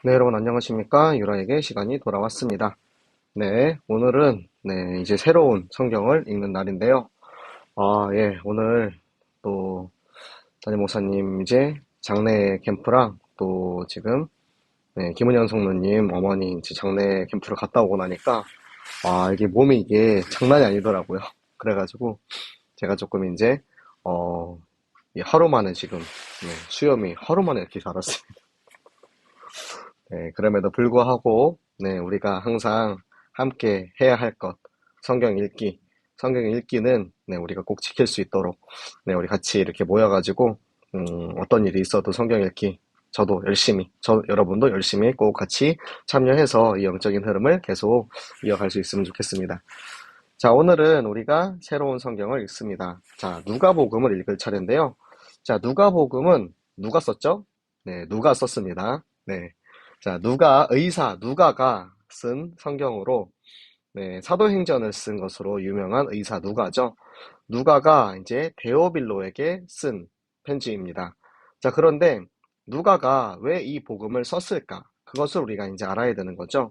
네, 여러분 안녕하십니까? 유라에게 시간이 돌아왔습니다. 네, 오늘은 이제 새로운 성경을 읽는 날인데요. 예, 오늘 또 담임 목사님 이제 장례 캠프랑 또 지금 김은영 성도님 어머니 이제 장례 캠프를 갔다 오고 나니까 이게 몸이 이게 장난이 아니더라고요. 그래가지고 제가 조금 이제 이 하루 만에 지금 수염이 하루 만에 이렇게 자랐습니다. 네, 그럼에도 불구하고, 우리가 항상 함께 해야 할 것, 성경 읽기. 성경 읽기는, 우리가 꼭 지킬 수 있도록, 우리 같이 이렇게 모여가지고, 어떤 일이 있어도 성경 읽기, 저도 열심히, 여러분도 열심히 꼭 같이 참여해서 이 영적인 흐름을 계속 이어갈 수 있으면 좋겠습니다. 자, 오늘은 우리가 새로운 성경을 읽습니다. 자, 누가복음을 읽을 차례인데요. 자, 누가복음은 누가 썼죠? 네, 누가 썼습니다. 네. 자, 누가가 쓴 성경으로, 사도행전을 쓴 것으로 유명한 의사 누가죠. 누가가 이제 데오빌로에게 쓴 편지입니다. 자, 그런데 누가가 왜 이 복음을 썼을까? 그것을 우리가 이제 알아야 되는 거죠.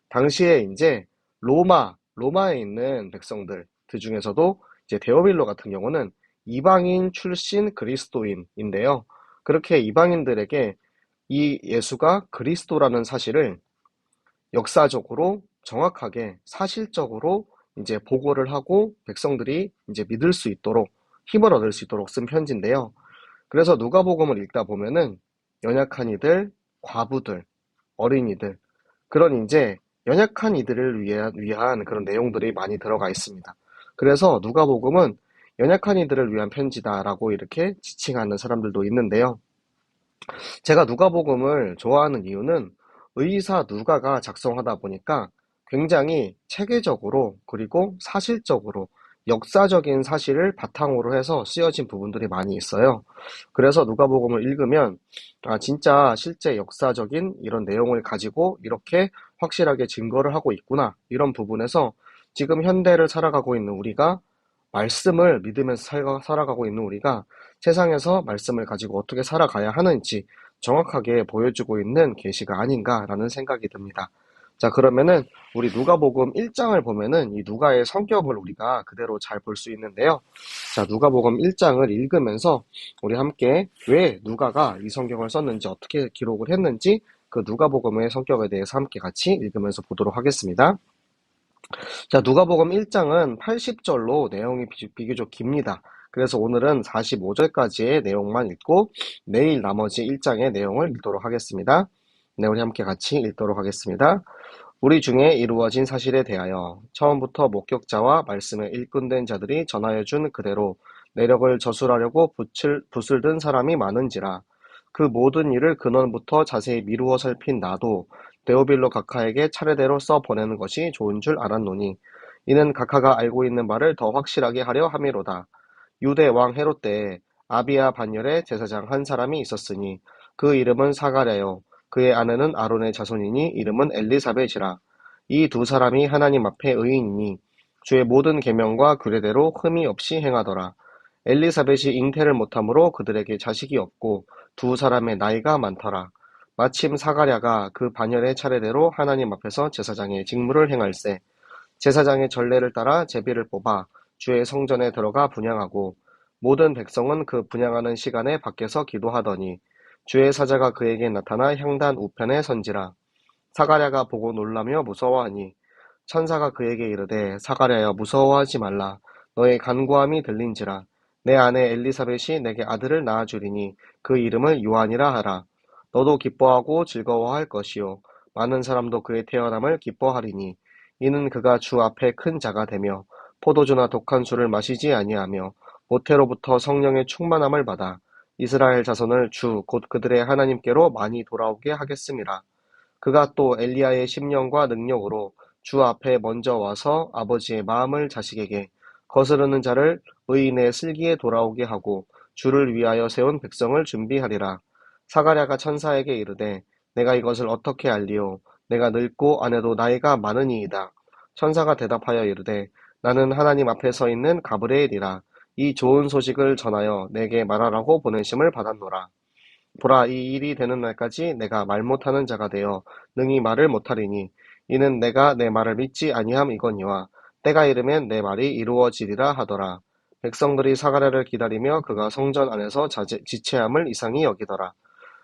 당시에 이제 로마에 있는 백성들, 그 중에서도 이제 데오빌로 같은 경우는 이방인 출신 그리스도인인데요. 그렇게 이방인들에게 이 예수가 그리스도라는 사실을 역사적으로 정확하게 사실적으로 이제 보고를 하고 백성들이 이제 믿을 수 있도록 힘을 얻을 수 있도록 쓴 편지인데요. 그래서 누가복음을 읽다 보면은 연약한 이들, 과부들, 어린이들 그런 이제 연약한 이들을 위한 그런 내용들이 많이 들어가 있습니다. 그래서 누가복음은 연약한 이들을 위한 편지다라고 이렇게 지칭하는 사람들도 있는데요. 제가 누가복음을 좋아하는 이유는 의사 누가가 작성하다 보니까 굉장히 체계적으로 그리고 사실적으로 역사적인 사실을 바탕으로 해서 쓰여진 부분들이 많이 있어요. 그래서 누가복음을 읽으면 진짜 실제 역사적인 이런 내용을 가지고 이렇게 확실하게 증거를 하고 있구나. 이런 부분에서 지금 현대를 살아가고 있는 우리가 말씀을 믿으면서 살아가고 있는 우리가 세상에서 말씀을 가지고 어떻게 살아가야 하는지 정확하게 보여주고 있는 계시가 아닌가라는 생각이 듭니다. 자, 그러면은 우리 누가복음 1장을 보면은 이 누가의 성격을 우리가 그대로 잘 볼 수 있는데요. 자, 누가복음 1장을 읽으면서 우리 함께 왜 누가가 이 성경을 썼는지 어떻게 기록을 했는지 그 누가복음의 성격에 대해서 함께 같이 읽으면서 보도록 하겠습니다. 자, 누가복음 1장은 80절로 내용이 비교적 깁니다. 그래서 오늘은 45절까지의 내용만 읽고 내일 나머지 1장의 내용을 읽도록 하겠습니다. 네, 우리 함께 같이 읽도록 하겠습니다. 우리 중에 이루어진 사실에 대하여 처음부터 목격자와 말씀에 일꾼된 자들이 전하여 준 그대로 내력을 저술하려고 붓을 든 사람이 많은지라 그 모든 일을 근원부터 자세히 미루어 살핀 나도 데오빌로 각하에게 차례대로 써 보내는 것이 좋은 줄 알았노니 이는 각하가 알고 있는 바를 더 확실하게 하려 함이로다. 유대 왕 헤롯 때에 아비야 반열에 제사장 한 사람이 있었으니 그 이름은 사가랴요 그의 아내는 아론의 자손이니 이름은 엘리사벳이라. 이 두 사람이 하나님 앞에 의인이니 주의 모든 계명과 규례대로 흠이 없이 행하더라. 엘리사벳이 잉태를 못함으로 그들에게 자식이 없고 두 사람의 나이가 많더라. 마침 사가랴가 그 반열의 차례대로 하나님 앞에서 제사장의 직무를 행할세. 제사장의 전례를 따라 제비를 뽑아 주의 성전에 들어가 분향하고 모든 백성은 그 분향하는 시간에 밖에서 기도하더니 주의 사자가 그에게 나타나 향단 우편에 선지라. 사가랴가 보고 놀라며 무서워하니 천사가 그에게 이르되 사가랴여 무서워하지 말라. 너의 간구함이 들린지라. 내 아내 엘리사벳이 내게 아들을 낳아주리니 그 이름을 요한이라 하라. 너도 기뻐하고 즐거워할 것이요 많은 사람도 그의 태어남을 기뻐하리니 이는 그가 주 앞에 큰 자가 되며 포도주나 독한 술을 마시지 아니하며 모태로부터 성령의 충만함을 받아 이스라엘 자손을 주 곧 그들의 하나님께로 많이 돌아오게 하겠음이라. 그가 또 엘리야의 심령과 능력으로 주 앞에 먼저 와서 아버지의 마음을 자식에게 거스르는 자를 의인의 슬기에 돌아오게 하고 주를 위하여 세운 백성을 준비하리라. 사가랴가 천사에게 이르되 내가 이것을 어떻게 알리오? 내가 늙고 아내도 나이가 많으니이다. 천사가 대답하여 이르되 나는 하나님 앞에 서 있는 가브리엘이라. 이 좋은 소식을 전하여 내게 말하라고 보내심을 받았노라. 보라, 이 일이 되는 날까지 내가 말 못하는 자가 되어 능히 말을 못하리니 이는 내가 내 말을 믿지 아니함이거니와 때가 이르면 내 말이 이루어지리라 하더라. 백성들이 사가랴를 기다리며 그가 성전 안에서 지체함을 이상히 여기더라.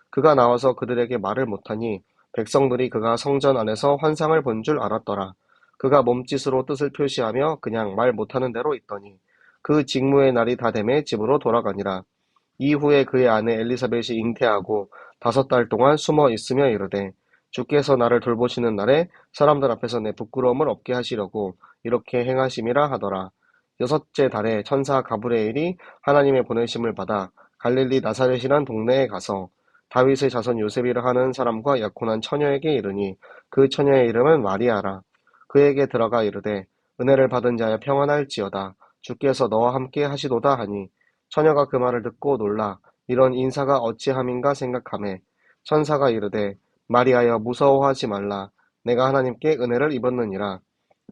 그가 나와서 그들에게 말을 못하니 백성들이 그가 성전 안에서 환상을 본 줄 알았더라. 그가 몸짓으로 뜻을 표시하며 그냥 말 못하는 대로 있더니 그 직무의 날이 다 되매 집으로 돌아가니라. 이후에 그의 아내 엘리사벳이 잉태하고 5달 동안 숨어 있으며 이르되 주께서 나를 돌보시는 날에 사람들 앞에서 내 부끄러움을 없게 하시려고 이렇게 행하심이라 하더라. 6째 달에 천사 가브리엘이 하나님의 보내심을 받아 갈릴리 나사렛이란 동네에 가서 다윗의 자손 요셉이라 하는 사람과 약혼한 처녀에게 이르니 그 처녀의 이름은 마리아라. 그에게 들어가 이르되 은혜를 받은 자여 평안할지어다. 주께서 너와 함께 하시도다 하니 처녀가 그 말을 듣고 놀라 이런 인사가 어찌함인가 생각하매 천사가 이르되 마리아여 무서워하지 말라. 내가 하나님께 은혜를 입었느니라.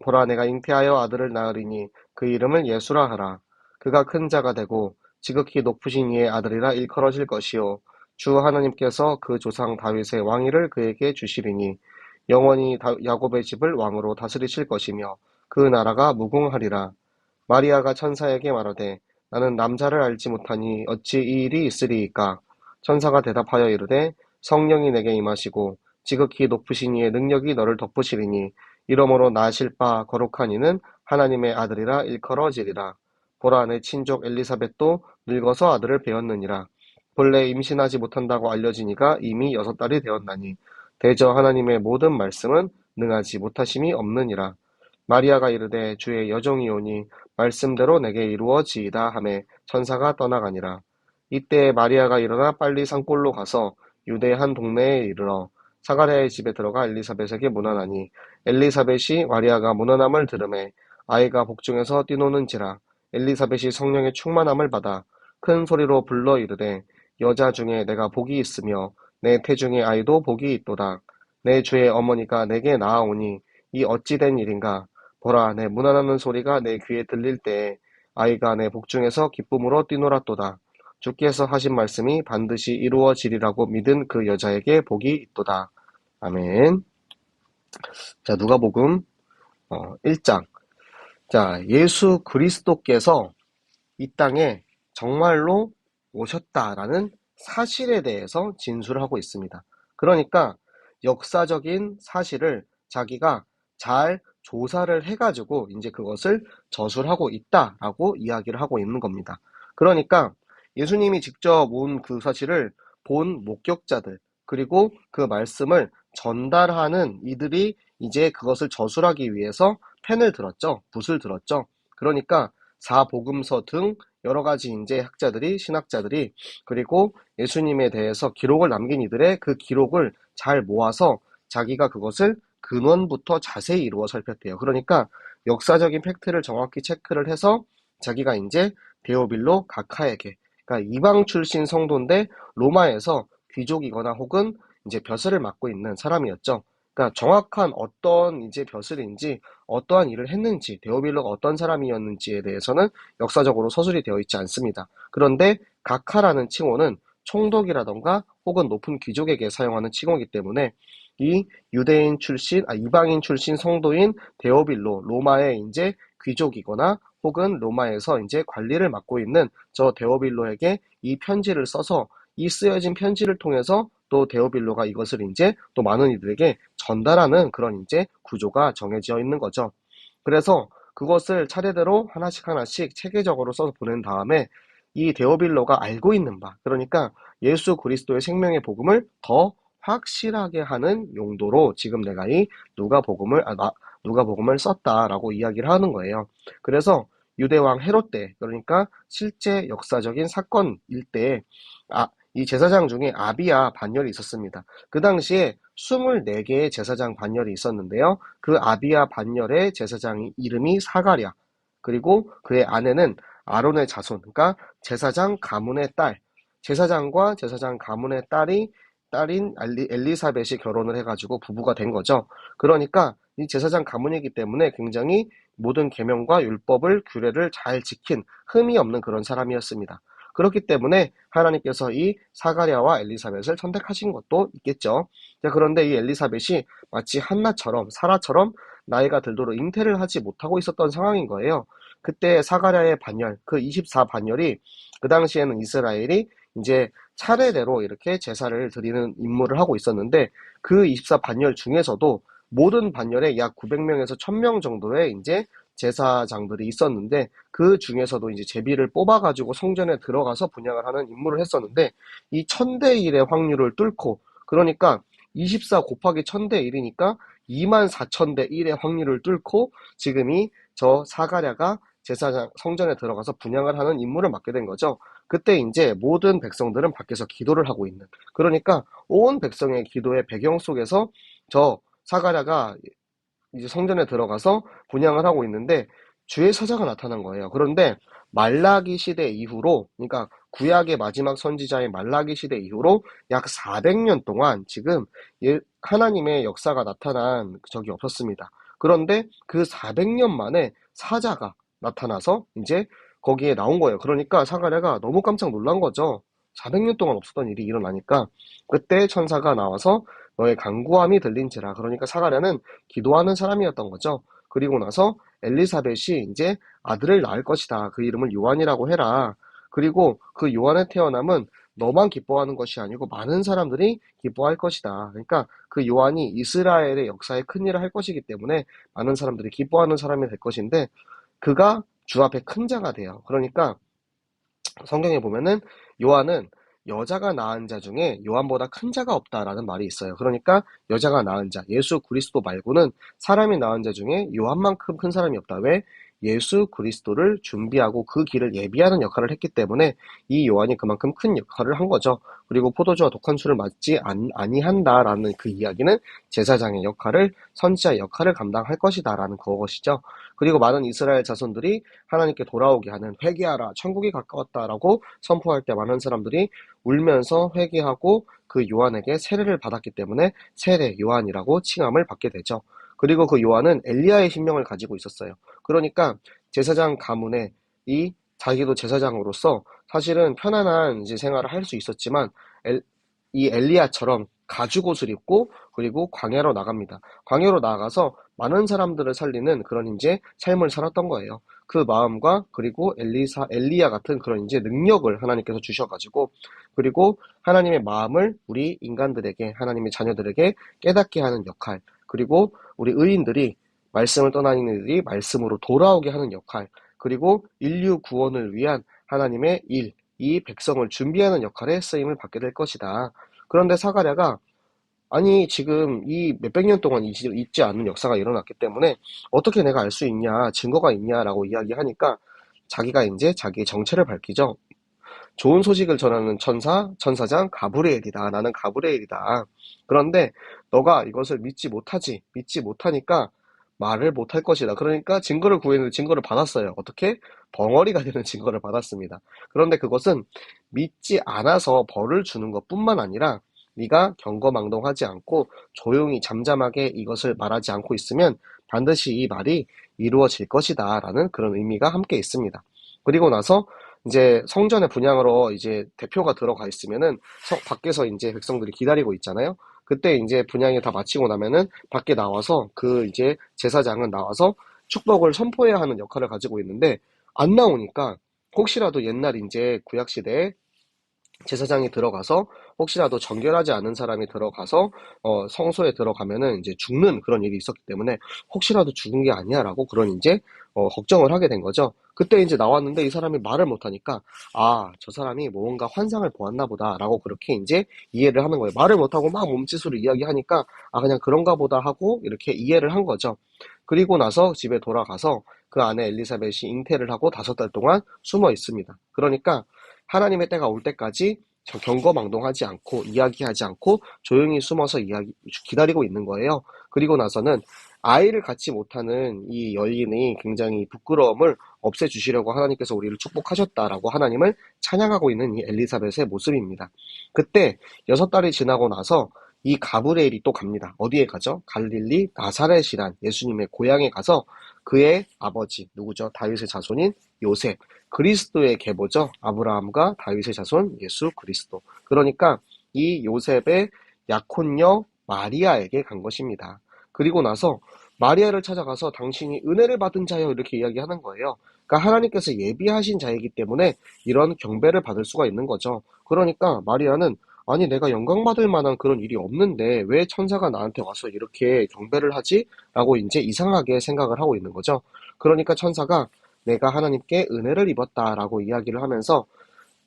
보라, 내가 잉태하여 아들을 낳으리니 그 이름을 예수라 하라. 그가 큰 자가 되고 지극히 높으신 이의 아들이라 일컬어질 것이요 주 하나님께서 그 조상 다윗의 왕위를 그에게 주시리니 영원히 야곱의 집을 왕으로 다스리실 것이며 그 나라가 무궁하리라. 마리아가 천사에게 말하되 나는 남자를 알지 못하니 어찌 이 일이 있으리이까. 천사가 대답하여 이르되 성령이 내게 임하시고 지극히 높으신 이의 능력이 너를 덮으시리니 이러므로 나실 바 거룩한 이는 하나님의 아들이라 일컬어지리라. 보라, 내 친족 엘리사벳도 늙어서 아들을 배었느니라. 본래 임신하지 못한다고 알려진 이가 이미 6달이 되었나니 대저 하나님의 모든 말씀은 능하지 못하심이 없느니라. 마리아가 이르되 주의 여종이오니 말씀대로 내게 이루어지이다 하매 천사가 떠나가니라. 이때 마리아가 일어나 빨리 산골로 가서 유대 한 동네에 이르러 사가랴의 집에 들어가 엘리사벳에게 문안하니 엘리사벳이 마리아가 문안함을 들으매 아이가 복중에서 뛰노는지라. 엘리사벳이 성령의 충만함을 받아 큰 소리로 불러 이르되 여자 중에 내가 복이 있으며 내 태중의 아이도 복이 있도다. 내 주의 어머니가 내게 나아오니 이 어찌 된 일인가. 보라, 내 문안하는 소리가 내 귀에 들릴 때에 아이가 내 복중에서 기쁨으로 뛰놀았도다. 주께서 하신 말씀이 반드시 이루어지리라고 믿은 그 여자에게 복이 있도다. 아멘. 자, 누가복음 1장. 자, 예수 그리스도께서 이 땅에 정말로 오셨다라는 사실에 대해서 진술하고 있습니다. 그러니까 역사적인 사실을 자기가 잘 조사를 해가지고 이제 그것을 저술하고 있다라고 이야기를 하고 있는 겁니다. 그러니까 예수님이 직접 온 그 사실을 본 목격자들, 그리고 그 말씀을 전달하는 이들이 이제 그것을 저술하기 위해서 펜을 들었죠. 붓을 들었죠. 그러니까 사복음서 등 여러 가지 이제 학자들이, 신학자들이, 그리고 예수님에 대해서 기록을 남긴 이들의 그 기록을 잘 모아서 자기가 그것을 근원부터 자세히 이루어 살폈대요. 그러니까 역사적인 팩트를 정확히 체크를 해서 자기가 이제 데오빌로 가카에게, 그러니까 이방 출신 성도인데 로마에서 귀족이거나 혹은 이제 벼슬을 맡고 있는 사람이었죠. 그러니까 정확한 어떤 이제 벼슬인지 어떠한 일을 했는지 데오빌로가 어떤 사람이었는지에 대해서는 역사적으로 서술이 되어 있지 않습니다. 그런데 가카라는 칭호는 총독이라던가 혹은 높은 귀족에게 사용하는 칭호이기 때문에 이 유대인 출신, 이방인 출신 성도인 데오빌로, 로마의 이제 귀족이거나 혹은 로마에서 이제 관리를 맡고 있는 저 데오빌로에게 이 편지를 써서 이 쓰여진 편지를 통해서 또 데오빌로가 이것을 이제 또 많은 이들에게 전달하는 그런 이제 구조가 정해져 있는 거죠. 그래서 그것을 차례대로 하나씩 하나씩 체계적으로 써서 보낸 다음에 이 데오빌로가 알고 있는 바, 그러니까 예수 그리스도의 생명의 복음을 더 확실하게 하는 용도로 지금 내가 이 누가복음을 썼다라고 이야기를 하는 거예요. 그래서 유대왕 헤롯 때, 그러니까 실제 역사적인 사건일 때에 이 제사장 중에 아비야 반열이 있었습니다. 그 당시에 24개의 제사장 반열이 있었는데요. 그 아비야 반열의 제사장 이름이 사가랴, 그리고 그의 아내는 아론의 자손, 그러니까 제사장 가문의 딸, 제사장과 제사장 가문의 딸인 엘리사벳이 결혼을 해가지고 부부가 된 거죠. 그러니까 이 제사장 가문이기 때문에 굉장히 모든 계명과 율법을 규례를 잘 지킨 흠이 없는 그런 사람이었습니다. 그렇기 때문에 하나님께서 이 사가랴와 엘리사벳을 선택하신 것도 있겠죠. 자, 그런데 이 엘리사벳이 마치 한나처럼 사라처럼 나이가 들도록 잉태를 하지 못하고 있었던 상황인 거예요. 그때 사가랴의 반열, 그 24반열이 그 당시에는 이스라엘이 이제 차례대로 이렇게 제사를 드리는 임무를 하고 있었는데 그 24반열 중에서도 모든 반열에 약 900명에서 1000명 정도의 이제 제사장들이 있었는데 그 중에서도 이제 제비를 뽑아가지고 성전에 들어가서 분향을 하는 임무를 했었는데 이 1000대 1의 확률을 뚫고 그러니까 24 곱하기 1000대 1이니까 24,000대 1의 확률을 뚫고 지금이 저 사가랴가 제사장 성전에 들어가서 분향을 하는 임무를 맡게 된 거죠. 그때 이제 모든 백성들은 밖에서 기도를 하고 있는 그러니까 온 백성의 기도의 배경 속에서 저 사가랴가 이제 성전에 들어가서 분향을 하고 있는데 주의 사자가 나타난 거예요. 그런데 말라기 시대 이후로, 그러니까 구약의 마지막 선지자의 말라기 시대 이후로 약 400년 동안 지금 하나님의 역사가 나타난 적이 없었습니다. 그런데 그 400년 만에 사자가 나타나서 이제 거기에 나온 거예요. 그러니까 사가랴가 너무 깜짝 놀란 거죠. 400년 동안 없었던 일이 일어나니까 그때 천사가 나와서 너의 간구함이 들린지라. 그러니까 사가랴는 기도하는 사람이었던 거죠. 그리고 나서 엘리사벳이 이제 아들을 낳을 것이다. 그 이름을 요한이라고 해라. 그리고 그 요한의 태어남은 너만 기뻐하는 것이 아니고 많은 사람들이 기뻐할 것이다. 그러니까 그 요한이 이스라엘의 역사에 큰 일을 할 것이기 때문에 많은 사람들이 기뻐하는 사람이 될 것인데 그가 주 앞에 큰 자가 돼요. 그러니까 성경에 보면은 요한은 여자가 낳은 자 중에 요한보다 큰 자가 없다라는 말이 있어요. 그러니까 여자가 낳은 자, 예수 그리스도 말고는 사람이 낳은 자 중에 요한만큼 큰 사람이 없다. 왜? 예수 그리스도를 준비하고 그 길을 예비하는 역할을 했기 때문에 이 요한이 그만큼 큰 역할을 한 거죠. 그리고 포도주와 독한 술을 맞지 아니한다라는 그 이야기는 제사장의 역할을 선지자의 역할을 감당할 것이다라는 그것이죠. 그리고 많은 이스라엘 자손들이 하나님께 돌아오게 하는 회개하라 천국이 가까웠다라고 선포할 때 많은 사람들이 울면서 회개하고 그 요한에게 세례를 받았기 때문에 세례 요한이라고 칭함을 받게 되죠. 그리고 그 요한은 엘리야의 신명을 가지고 있었어요. 그러니까 제사장 가문에 이 자기도 제사장으로서 사실은 편안한 이제 생활을 할 수 있었지만 이 엘리야처럼 가죽옷을 입고 그리고 광야로 나갑니다. 광야로 나가서 많은 사람들을 살리는 그런 이제 삶을 살았던 거예요. 그 마음과 그리고 엘리야 같은 그런 이제 능력을 하나님께서 주셔가지고 그리고 하나님의 마음을 우리 인간들에게 하나님의 자녀들에게 깨닫게 하는 역할 그리고 우리 의인들이 말씀을 떠나는 이들이 말씀으로 돌아오게 하는 역할 그리고 인류 구원을 위한 하나님의 일, 이 백성을 준비하는 역할에 쓰임을 받게 될 것이다. 그런데 사가랴가 아니 지금 이 몇백 년 동안 있지 않은 역사가 일어났기 때문에 어떻게 내가 알 수 있냐 증거가 있냐라고 이야기하니까 자기가 이제 자기의 정체를 밝히죠. 좋은 소식을 전하는 천사장 가브리엘이다. 나는 가브리엘이다. 그런데 너가 이것을 믿지 못하니까 말을 못할 것이다. 그러니까 증거를 구했는데 증거를 받았어요. 어떻게? 벙어리가 되는 증거를 받았습니다. 그런데 그것은 믿지 않아서 벌을 주는 것뿐만 아니라 네가 경거망동하지 않고 조용히 잠잠하게 이것을 말하지 않고 있으면 반드시 이 말이 이루어질 것이다. 라는 그런 의미가 함께 있습니다. 그리고 나서 이제 성전의 분향으로 이제 대표가 들어가 있으면은 밖에서 이제 백성들이 기다리고 있잖아요. 그때 이제 분향이 다 마치고 나면은 밖에 나와서 그 이제 제사장은 나와서 축복을 선포해야 하는 역할을 가지고 있는데 안 나오니까 혹시라도 옛날 이제 구약 시대에 제사장이 들어가서 혹시라도 정결하지 않은 사람이 들어가서 성소에 들어가면은 이제 죽는 그런 일이 있었기 때문에 혹시라도 죽은 게 아니야라고 그런 이제 걱정을 하게 된 거죠. 그때 이제 나왔는데 이 사람이 말을 못하니까 저 사람이 뭔가 환상을 보았나 보다라고 그렇게 이제 이해를 하는 거예요. 말을 못하고 막 몸짓으로 이야기하니까 그냥 그런가 보다 하고 이렇게 이해를 한 거죠. 그리고 나서 집에 돌아가서 그 안에 엘리사벳이 잉태를 하고 5달 동안 숨어 있습니다. 그러니까 하나님의 때가 올 때까지 경거망동하지 않고 이야기하지 않고 조용히 숨어서 기다리고 있는 거예요. 그리고 나서는 아이를 갖지 못하는 이 여인이 굉장히 부끄러움을 없애주시려고 하나님께서 우리를 축복하셨다라고 하나님을 찬양하고 있는 이 엘리사벳의 모습입니다. 그때 6달이 지나고 나서 이 가브리엘이 또 갑니다. 어디에 가죠? 갈릴리 나사렛이란 예수님의 고향에 가서 그의 아버지 누구죠? 다윗의 자손인 요셉 그리스도의 계보죠. 아브라함과 다윗의 자손 예수 그리스도. 그러니까 이 요셉의 약혼녀 마리아에게 간 것입니다. 그리고 나서 마리아를 찾아가서 당신이 은혜를 받은 자여 이렇게 이야기하는 거예요. 그러니까 하나님께서 예비하신 자이기 때문에 이런 경배를 받을 수가 있는 거죠. 그러니까 마리아는 아니 내가 영광받을 만한 그런 일이 없는데 왜 천사가 나한테 와서 이렇게 경배를 하지? 라고 이제 이상하게 생각을 하고 있는 거죠. 그러니까 천사가 내가 하나님께 은혜를 입었다라고 이야기를 하면서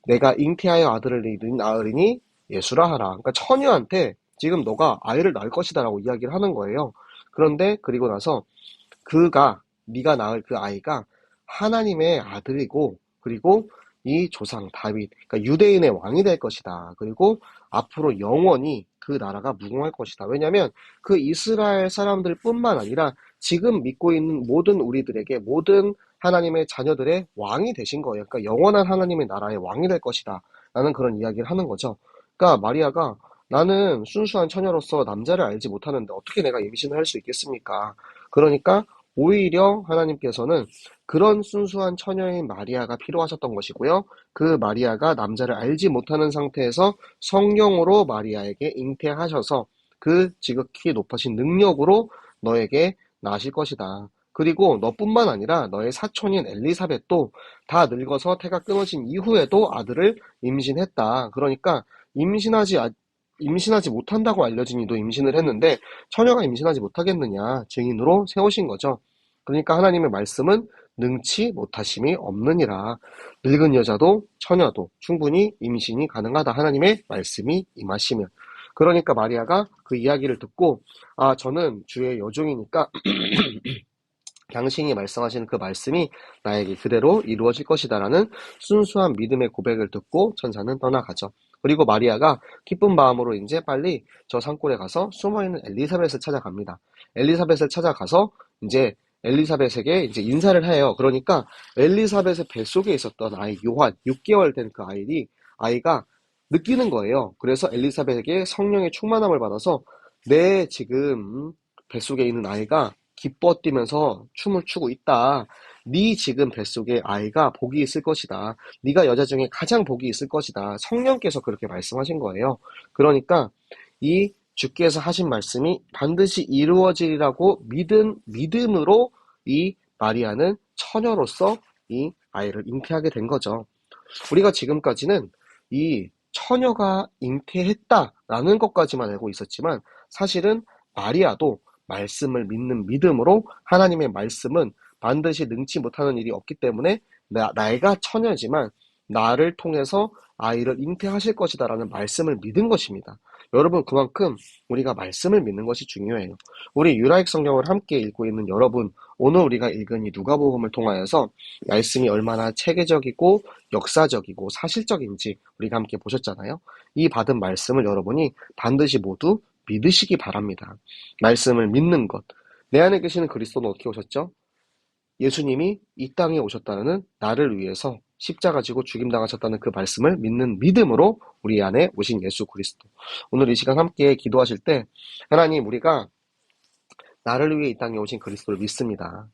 내가 잉태하여 아들을 낳으리니 예수라 하라. 그러니까 처녀한테 지금 너가 아이를 낳을 것이다라고 이야기를 하는 거예요. 그런데 그리고 나서 네가 낳을 그 아이가 하나님의 아들이고 그리고 이 조상 다윗, 그러니까 유대인의 왕이 될 것이다. 그리고 앞으로 영원히 그 나라가 무궁할 것이다. 왜냐하면 그 이스라엘 사람들뿐만 아니라 지금 믿고 있는 모든 우리들에게 모든 하나님의 자녀들의 왕이 되신 거예요. 그러니까 영원한 하나님의 나라의 왕이 될 것이다. 라는 그런 이야기를 하는 거죠. 그러니까 마리아가 나는 순수한 처녀로서 남자를 알지 못하는데 어떻게 내가 임신을 할 수 있겠습니까? 그러니까 오히려 하나님께서는 그런 순수한 처녀인 마리아가 필요하셨던 것이고요. 그 마리아가 남자를 알지 못하는 상태에서 성령으로 마리아에게 잉태하셔서 그 지극히 높으신 능력으로 너에게 나실 것이다. 그리고 너뿐만 아니라 너의 사촌인 엘리사벳도 다 늙어서 태가 끊어진 이후에도 아들을 임신했다. 그러니까 임신하지 못한다고 알려진 이도 임신을 했는데 처녀가 임신하지 못하겠느냐 증인으로 세우신 거죠. 그러니까 하나님의 말씀은 능치 못하심이 없느니라. 늙은 여자도 처녀도 충분히 임신이 가능하다. 하나님의 말씀이 임하시면. 그러니까 마리아가 그 이야기를 듣고 저는 주의 여종이니까 당신이 말씀하시는 그 말씀이 나에게 그대로 이루어질 것이다라는 순수한 믿음의 고백을 듣고 천사는 떠나가죠. 그리고 마리아가 기쁜 마음으로 이제 빨리 저 산골에 가서 숨어있는 엘리사벳을 찾아갑니다. 엘리사벳을 찾아가서 이제 엘리사벳에게 이제 인사를 해요. 그러니까 엘리사벳의 뱃속에 있었던 아이 요한 6개월 된 그 아이가 느끼는 거예요. 그래서 엘리사벳에게 성령의 충만함을 받아서 내 지금 뱃속에 있는 아이가 기뻐 뛰면서 춤을 추고 있다. 네 지금 뱃속에 아이가 복이 있을 것이다. 네가 여자 중에 가장 복이 있을 것이다. 성령께서 그렇게 말씀하신 거예요. 그러니까 이 주께서 하신 말씀이 반드시 이루어지리라고 믿음으로 이 마리아는 처녀로서 이 아이를 잉태하게 된 거죠. 우리가 지금까지는 이 처녀가 잉태했다라는 것까지만 알고 있었지만 사실은 마리아도 말씀을 믿는 믿음으로 하나님의 말씀은 반드시 능치 못하는 일이 없기 때문에 내가 처녀지만 나를 통해서 아이를 잉태하실 것이다라는 말씀을 믿은 것입니다. 여러분 그만큼 우리가 말씀을 믿는 것이 중요해요. 우리 유라익 성경을 함께 읽고 있는 여러분, 오늘 우리가 읽은 이 누가복음을 통하여서 말씀이 얼마나 체계적이고 역사적이고 사실적인지 우리가 함께 보셨잖아요. 이 받은 말씀을 여러분이 반드시 모두 믿으시기 바랍니다. 말씀을 믿는 것. 내 안에 계시는 그리스도는 어떻게 오셨죠? 예수님이 이 땅에 오셨다는 나를 위해서 십자가 지고 죽임당하셨다는 그 말씀을 믿는 믿음으로 우리 안에 오신 예수 그리스도. 오늘 이 시간 함께 기도하실 때 하나님 우리가 나를 위해 이 땅에 오신 그리스도를 믿습니다.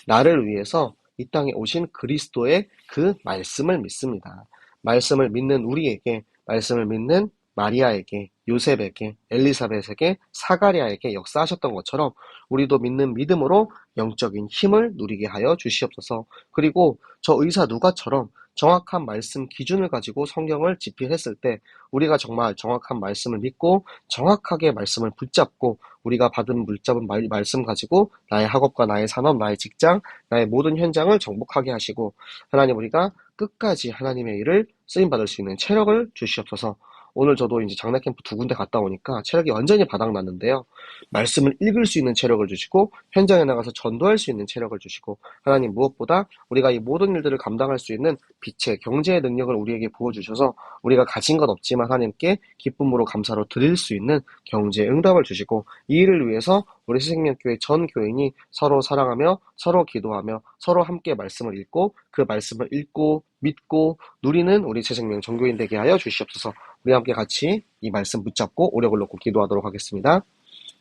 나를 위해서 이 땅에 오신 그리스도의 그 말씀을 믿습니다. 말씀을 믿는 우리에게, 말씀을 믿는 마리아에게, 요셉에게, 엘리사벳에게, 사가랴에게 역사하셨던 것처럼 우리도 믿는 믿음으로 영적인 힘을 누리게 하여 주시옵소서. 그리고 저 의사 누가처럼 정확한 말씀 기준을 가지고 성경을 집필했을 때 우리가 정말 정확한 말씀을 믿고 정확하게 말씀을 붙잡고 우리가 받은 물잡은 말씀 가지고 나의 학업과 나의 산업, 나의 직장, 나의 모든 현장을 정복하게 하시고 하나님 우리가 끝까지 하나님의 일을 쓰임받을 수 있는 체력을 주시옵소서. 오늘 저도 이제 장례 캠프 2군데 갔다 오니까 체력이 완전히 바닥났는데요. 말씀을 읽을 수 있는 체력을 주시고 현장에 나가서 전도할 수 있는 체력을 주시고 하나님 무엇보다 우리가 이 모든 일들을 감당할 수 있는 빛의 경제의 능력을 우리에게 부어주셔서 우리가 가진 건 없지만 하나님께 기쁨으로 감사로 드릴 수 있는 경제의 응답을 주시고 이 일을 위해서 우리 새생명교회 전 교인이 서로 사랑하며 서로 기도하며 서로 함께 말씀을 읽고 그 말씀을 읽고 믿고 누리는 우리 새생명 전교인 되게 하여 주시옵소서. 우리 함께 같이 이 말씀 붙잡고 오력을 놓고 기도하도록 하겠습니다.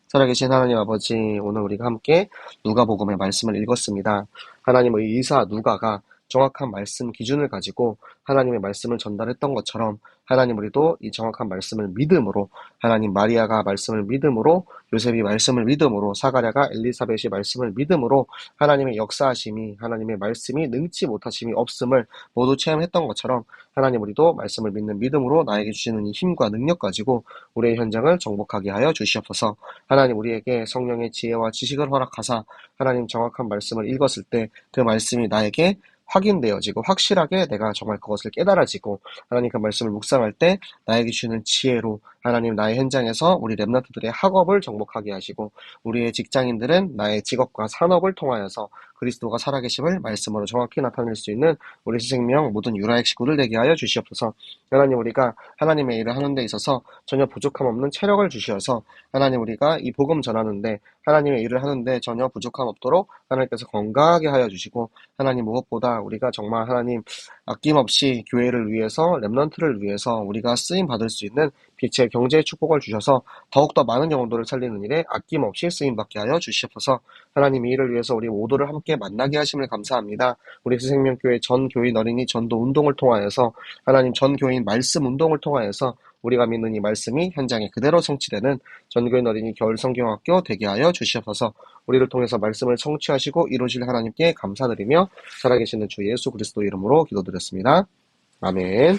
살아계신 하나님 아버지, 오늘 우리가 함께 누가복음의 말씀을 읽었습니다. 하나님의 의사 누가가 정확한 말씀 기준을 가지고 하나님의 말씀을 전달했던 것처럼 하나님 우리도 이 정확한 말씀을 믿음으로 하나님 마리아가 말씀을 믿음으로 요셉이 말씀을 믿음으로 사가랴가 엘리사벳이 말씀을 믿음으로 하나님의 역사하심이 하나님의 말씀이 능치 못하심이 없음을 모두 체험했던 것처럼 하나님 우리도 말씀을 믿는 믿음으로 나에게 주시는 이 힘과 능력 가지고 우리의 현장을 정복하게 하여 주시옵소서. 하나님 우리에게 성령의 지혜와 지식을 허락하사 하나님 정확한 말씀을 읽었을 때 그 말씀이 나에게 확인되어지고 확실하게 내가 정말 그것을 깨달아지고 하나님 그 말씀을 묵상할 때 나에게 주시는 지혜로 하나님 나의 현장에서 우리 렘넌트들의 학업을 정복하게 하시고 우리의 직장인들은 나의 직업과 산업을 통하여서 그리스도가 살아계심을 말씀으로 정확히 나타낼 수 있는 우리 생명 모든 유라의 식구들 되게 하여 주시옵소서. 하나님 우리가 하나님의 일을 하는 데 있어서 전혀 부족함 없는 체력을 주시어서 하나님 우리가 이 복음 전하는데 하나님의 일을 하는데 전혀 부족함 없도록 하나님께서 건강하게 하여 주시고 하나님 무엇보다 우리가 정말 하나님 아낌없이 교회를 위해서 렘넌트를 위해서 우리가 쓰임 받을 수 있는 빛의 경제의 축복을 주셔서 더욱더 많은 영혼들을 살리는 일에 아낌없이 쓰임받게 하여 주시옵소서. 하나님 이 일을 위해서 우리 모두를 함께 만나게 하심을 감사합니다. 우리 새생명교회 전 교인 어린이 전도 운동을 통하여서 하나님 전 교인 말씀 운동을 통하여서 우리가 믿는 이 말씀이 현장에 그대로 성취되는 전교인 어린이 겨울 성경학교 되게 하여 주시옵소서. 우리를 통해서 말씀을 성취하시고 이루실 하나님께 감사드리며 살아계시는 주 예수 그리스도 이름으로 기도드렸습니다. 아멘.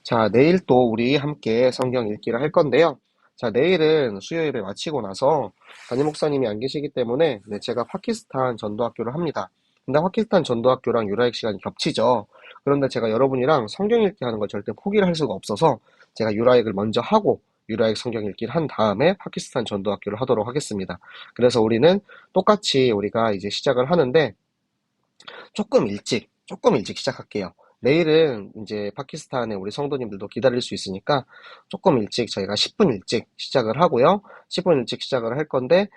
자, 내일 또 우리 함께 성경 읽기를 할 건데요. 자, 내일은 수요 예배 마치고 나서 담임 목사님이 안 계시기 때문에 제가 파키스탄 전도학교를 합니다. 근데 파키스탄 전도학교랑 유라익 시간이 겹치죠. 그런데 제가 여러분이랑 성경 읽기 하는 걸 절대 포기를 할 수가 없어서 제가 유라익을 먼저 하고 유라익 성경 읽기를 한 다음에 파키스탄 전도학교를 하도록 하겠습니다. 그래서 우리는 똑같이 우리가 이제 시작을 하는데 조금 일찍 시작할게요. 내일은 이제 파키스탄에 우리 성도님들도 기다릴 수 있으니까 조금 일찍 저희가 10분 일찍 시작을 하고요. 10분 일찍 시작을 할 건데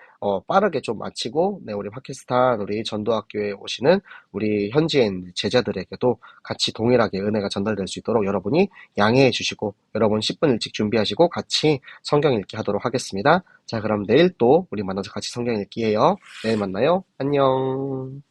빠르게 좀 마치고 우리 파키스탄 우리 전도학교에 오시는 우리 현지인 제자들에게도 같이 동일하게 은혜가 전달될 수 있도록 여러분이 양해해 주시고 여러분 10분 일찍 준비하시고 같이 성경 읽기 하도록 하겠습니다. 자, 그럼 내일 또 우리 만나서 같이 성경 읽기 해요. 내일 만나요. 안녕.